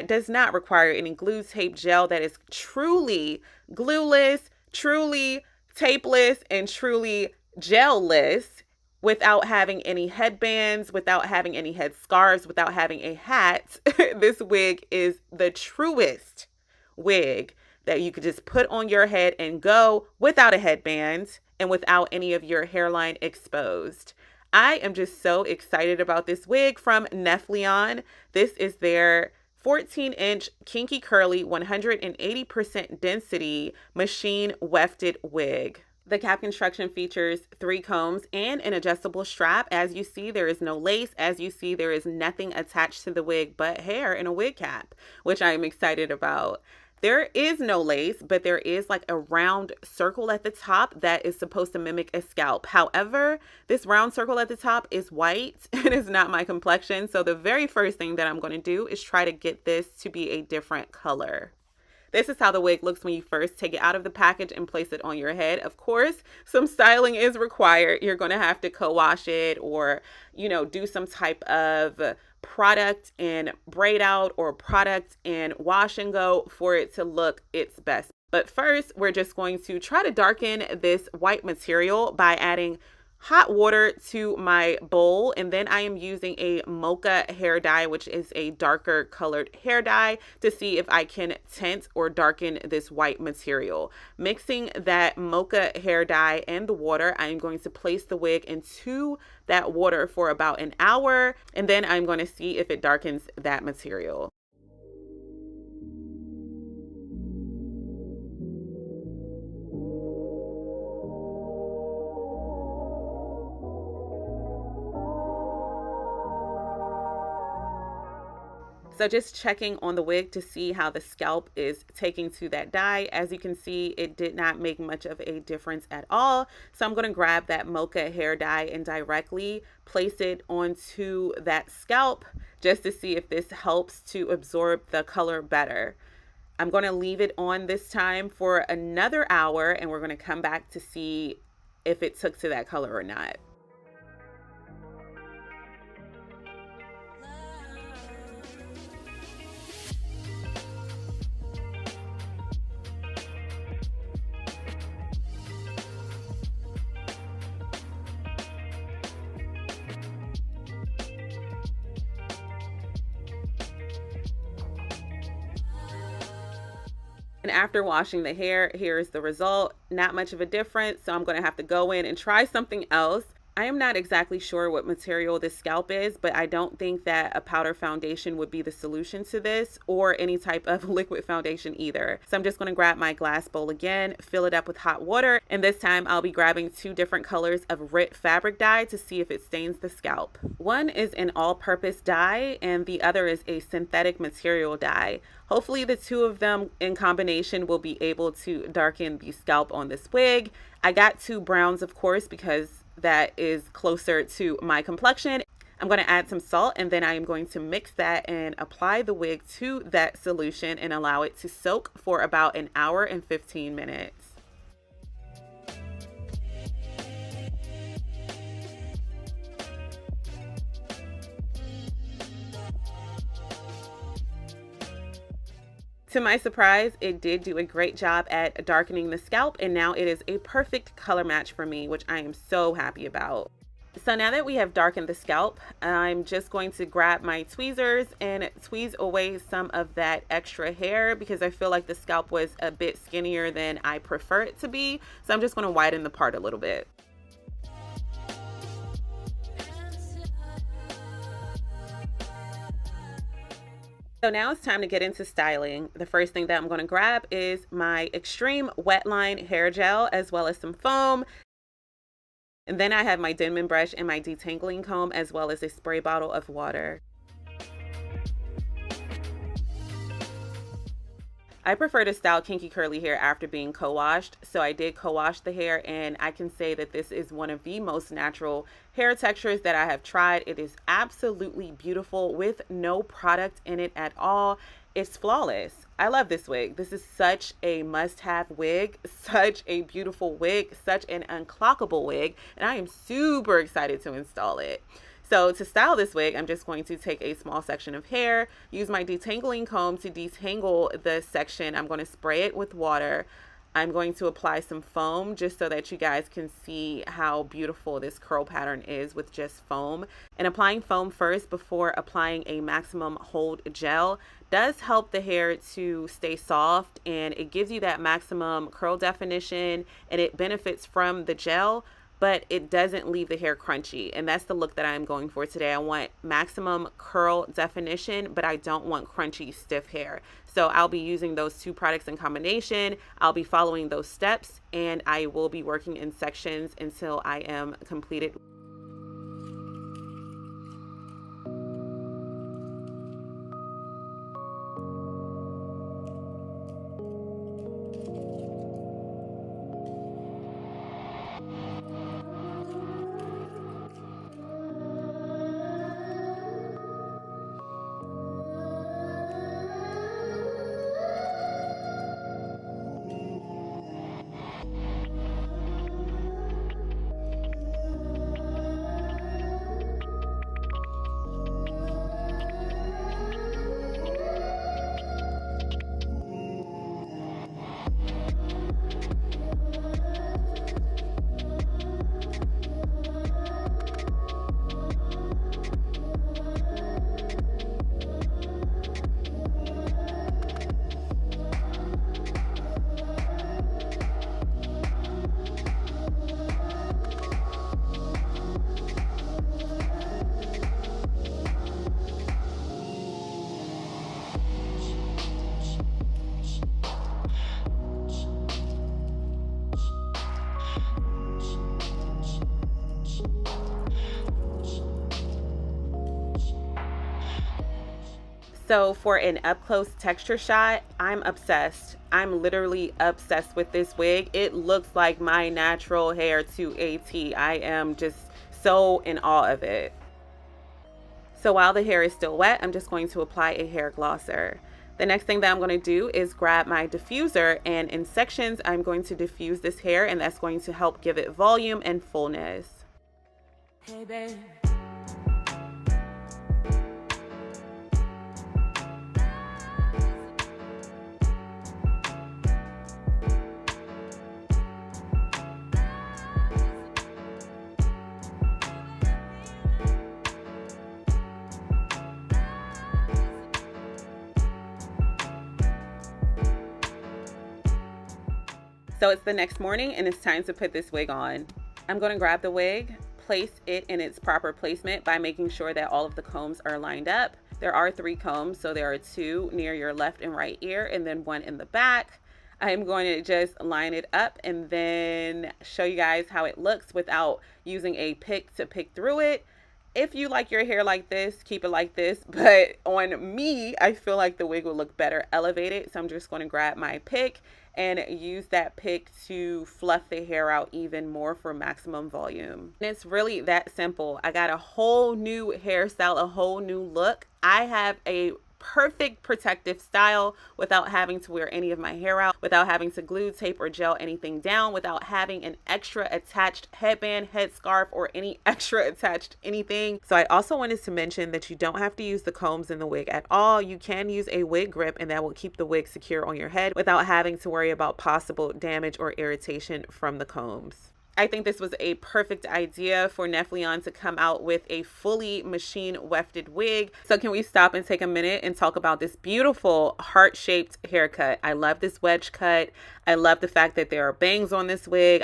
that does not require any glue tape gel, that is truly glueless, truly tapeless, and truly gel-less, without having any headbands, without having any headscarves, without having a hat. This wig is the truest wig that you could just put on your head and go without a headband and without any of your hairline exposed. I am just so excited about this wig from Neflyon. This is their 14-inch kinky curly 180% density machine wefted wig. The cap construction features 3 combs and an adjustable strap. As you see, there is no lace. As you see, there is nothing attached to the wig but hair in a wig cap, which I am excited about. There is no lace, but there is like a round circle at the top that is supposed to mimic a scalp. However, this round circle at the top is white and is not my complexion. So the very first thing that I'm going to do is try to get this to be a different color. This is how the wig looks when you first take it out of the package and place it on your head. Of course, some styling is required. You're going to have to co-wash it or, do some type of product and braid out or product and wash and go for it to look its best. But first, we're just going to try to darken this white material by adding hot water to my bowl, and then I am using a mocha hair dye, which is a darker colored hair dye, to see if I can tint or darken this white material. Mixing that mocha hair dye and the water, I am going to place the wig into that water for about an hour, and then I'm going to see if it darkens that material. So just checking on the wig to see how the scalp is taking to that dye. As you can see, it did not make much of a difference at all. So I'm going to grab that mocha hair dye and directly place it onto that scalp just to see if this helps to absorb the color better. I'm going to leave it on this time for another hour, and we're going to come back to see if it took to that color or not. And after washing the hair, here's the result. Not much of a difference, so I'm going to have to go in and try something else. I am not exactly sure what material this scalp is, but I don't think that a powder foundation would be the solution to this, or any type of liquid foundation either. So I'm just going to grab my glass bowl again, fill it up with hot water, and this time I'll be grabbing 2 different colors of RIT fabric dye to see if it stains the scalp. One is an all-purpose dye, and the other is a synthetic material dye. Hopefully the 2 of them in combination will be able to darken the scalp on this wig. I got 2 browns, of course, because that is closer to my complexion. I'm going to add some salt, and then I am going to mix that and apply the wig to that solution and allow it to soak for about an hour and 15 minutes. To my surprise, it did do a great job at darkening the scalp, and now it is a perfect color match for me, which I am so happy about. So now that we have darkened the scalp, I'm just going to grab my tweezers and tweeze away some of that extra hair, because I feel like the scalp was a bit skinnier than I prefer it to be. So I'm just going to widen the part a little bit. So now it's time to get into styling. The first thing that I'm going to grab is my Extreme Wetline hair gel, as well as some foam. And then I have my Denman brush and my detangling comb, as well as a spray bottle of water. I prefer to style kinky curly hair after being co-washed, so I did co-wash the hair, and I can say that this is one of the most natural hair textures that I have tried. It is absolutely beautiful with no product in it at all. It's flawless. I love this wig. This is such a must-have wig, such a beautiful wig, such an unclockable wig, and I am super excited to install it. So to style this wig, I'm just going to take a small section of hair, use my detangling comb to detangle the section. I'm going to spray it with water. I'm going to apply some foam just so that you guys can see how beautiful this curl pattern is with just foam. And applying foam first before applying a maximum hold gel does help the hair to stay soft, and it gives you that maximum curl definition, and it benefits from the gel, but it doesn't leave the hair crunchy. And that's the look that I'm going for today. I want maximum curl definition, but I don't want crunchy, stiff hair. So I'll be using those two products in combination. I'll be following those steps, and I will be working in sections until I am completed. So for an up close texture shot, I'm obsessed. I'm literally obsessed with this wig. It looks like my natural hair to a T. I am just so in awe of it. So while the hair is still wet, I'm just going to apply a hair glosser. The next thing that I'm going to do is grab my diffuser, and in sections, I'm going to diffuse this hair, and that's going to help give it volume and fullness. Hey, babe. So it's the next morning and it's time to put this wig on. I'm going to grab the wig, place it in its proper placement by making sure that all of the combs are lined up. There are 3 combs, so there are 2 near your left and right ear and then 1 in the back. I'm going to just line it up and then show you guys how it looks without using a pick to pick through it. If you like your hair like this, keep it like this, but on me, I feel like the wig will look better elevated. So I'm just going to grab my pick and use that pick to fluff the hair out even more for maximum volume. And it's really that simple. I got a whole new hairstyle, a whole new look. I have a perfect protective style without having to wear any of my hair out, without having to glue, tape, or gel anything down, without having an extra attached headband, headscarf, or any extra attached anything. So I also wanted to mention that you don't have to use the combs in the wig at all. You can use a wig grip, and that will keep the wig secure on your head without having to worry about possible damage or irritation from the combs. I think this was a perfect idea for Neflyon to come out with a fully machine wefted wig. So can we stop and take a minute and talk about this beautiful heart-shaped haircut? I love this wedge cut. I love the fact that there are bangs on this wig.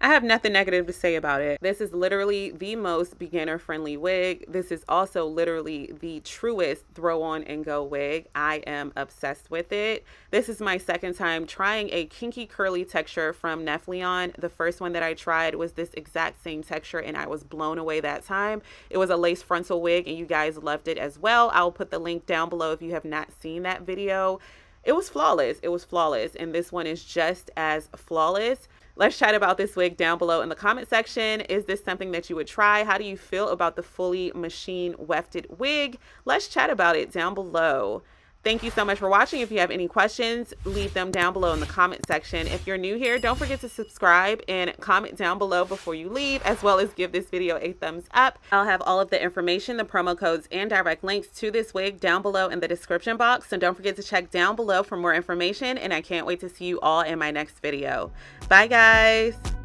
I have nothing negative to say about it. This is literally the most beginner-friendly wig. This is also literally the truest throw on and go wig. I am obsessed with it. This is my second time trying a kinky curly texture from Neflyon. The first one that I tried was this exact same texture and I was blown away that time. It was a lace frontal wig and you guys loved it as well. I'll put the link down below if you have not seen that video. It was flawless. It was flawless. And this one is just as flawless. Let's chat about this wig down below in the comment section. Is this something that you would try? How do you feel about the fully machine wefted wig? Let's chat about it down below. Thank you so much for watching. If you have any questions, leave them down below in the comment section. If you're new here, don't forget to subscribe and comment down below before you leave, as well as give this video a thumbs up. I'll have all of the information, the promo codes, and direct links to this wig down below in the description box. So don't forget to check down below for more information, and I can't wait to see you all in my next video. Bye, guys.